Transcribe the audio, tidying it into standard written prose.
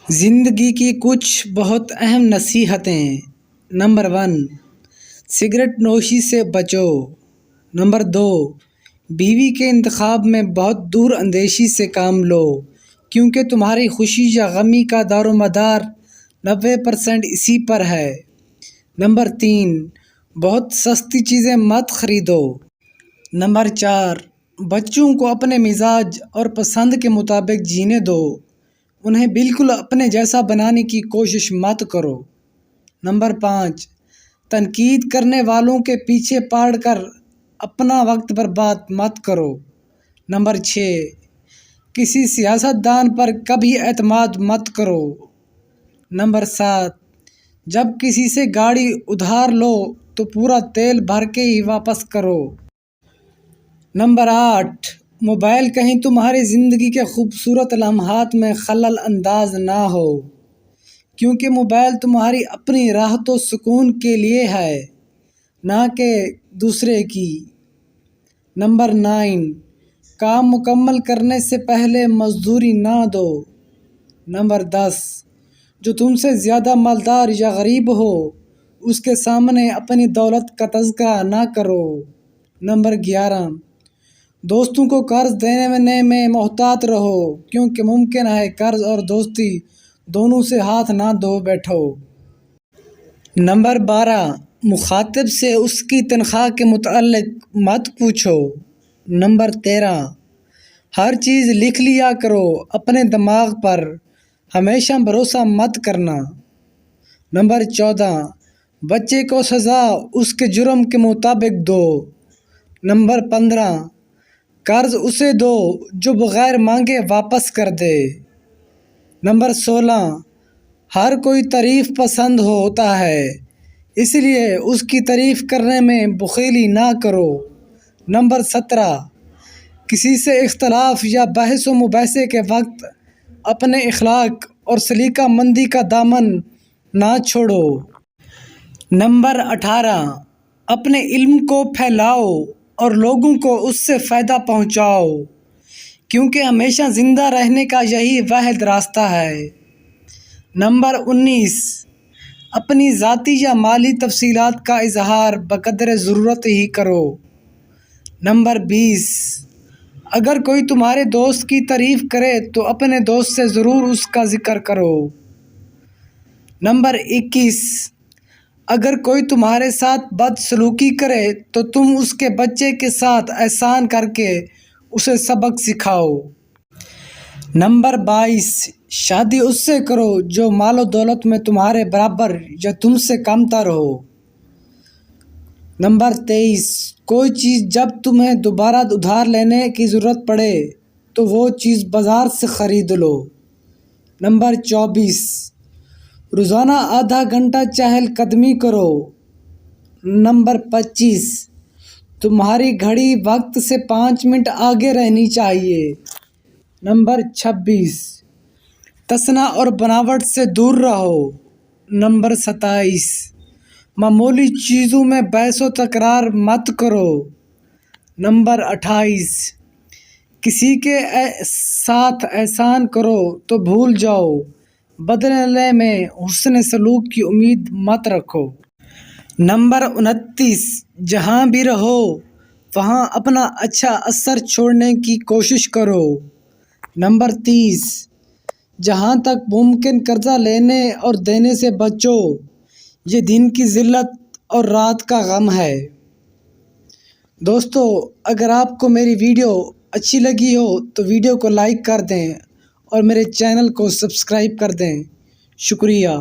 زندگی کی کچھ بہت اہم نصیحتیں۔ نمبر 1، سگریٹ نوشی سے بچو۔ نمبر 2، بیوی کے انتخاب میں بہت دور اندیشی سے کام لو، کیونکہ تمہاری خوشی یا غمی کا دار و مدار 90% اسی پر ہے۔ نمبر 3، بہت سستی چیزیں مت خریدو۔ نمبر 4، بچوں کو اپنے مزاج اور پسند کے مطابق جینے دو، انہیں بالکل اپنے جیسا بنانے کی کوشش مت کرو۔ نمبر 5، تنقید کرنے والوں کے پیچھے پڑ کر اپنا وقت برباد مت کرو۔ نمبر 6، کسی سیاست دان پر کبھی اعتماد مت کرو۔ نمبر 7، جب کسی سے گاڑی ادھار لو تو پورا تیل بھر کے ہی واپس کرو۔ نمبر 8، موبائل کہیں تمہاری زندگی کے خوبصورت لمحات میں خلل انداز نہ ہو، کیونکہ موبائل تمہاری اپنی راحت و سکون کے لیے ہے، نہ کہ دوسرے کی۔ نمبر 9، کام مکمل کرنے سے پہلے مزدوری نہ دو۔ نمبر 10، جو تم سے زیادہ مالدار یا غریب ہو اس کے سامنے اپنی دولت کا تذکرہ نہ کرو۔ نمبر 11، دوستوں کو قرض دینے میں محتاط رہو، کیونکہ ممکن ہے قرض اور دوستی دونوں سے ہاتھ نہ دھو بیٹھو۔ نمبر 12، مخاطب سے اس کی تنخواہ کے متعلق مت پوچھو۔ نمبر 13، ہر چیز لکھ لیا کرو اپنے دماغ پر، ہمیشہ بھروسہ مت کرنا۔ نمبر 14، بچے کو سزا اس کے جرم کے مطابق دو۔ نمبر 15، قرض اسے دو جو بغیر مانگے واپس کر دے۔ نمبر 16، ہر کوئی تعریف پسند ہوتا ہے، اس لیے اس کی تعریف کرنے میں بخیلی نہ کرو۔ نمبر 17، کسی سے اختلاف یا بحث و مباحثے کے وقت اپنے اخلاق اور سلیقہ مندی کا دامن نہ چھوڑو۔ نمبر 18، اپنے علم کو پھیلاؤ اور لوگوں کو اس سے فائدہ پہنچاؤ، کیونکہ ہمیشہ زندہ رہنے کا یہی واحد راستہ ہے۔ نمبر 19، اپنی ذاتی یا مالی تفصیلات کا اظہار بقدر ضرورت ہی کرو۔ نمبر 20، اگر کوئی تمہارے دوست کی تعریف کرے تو اپنے دوست سے ضرور اس کا ذکر کرو۔ نمبر 21، اگر کوئی تمہارے ساتھ بد سلوکی کرے تو تم اس کے بچے کے ساتھ احسان کر کے اسے سبق سکھاؤ۔ نمبر 22، شادی اس سے کرو جو مال و دولت میں تمہارے برابر یا تم سے کم تر ہو۔ نمبر 23، کوئی چیز جب تمہیں دوبارہ ادھار لینے کی ضرورت پڑے تو وہ چیز بازار سے خرید لو۔ نمبر 24، روزانہ آدھا گھنٹہ چہل قدمی کرو۔ نمبر 25، تمہاری گھڑی وقت سے 5 منٹ آگے رہنی چاہیے۔ نمبر 26، تصنع اور بناوٹ سے دور رہو۔ نمبر 27، معمولی چیزوں میں بحث و تکرار مت کرو۔ نمبر 28، کسی کے ساتھ احسان کرو تو بھول جاؤ، بدلے میں حسن سلوک کی امید مت رکھو۔ نمبر 29، جہاں بھی رہو وہاں اپنا اچھا اثر چھوڑنے کی کوشش کرو۔ نمبر 30، جہاں تک ممکن قرضہ لینے اور دینے سے بچو، یہ دن کی ذلت اور رات کا غم ہے۔ دوستو، اگر آپ کو میری ویڈیو اچھی لگی ہو تو ویڈیو کو لائک کر دیں اور میرے چینل کو سبسکرائب کر دیں۔ شکریہ۔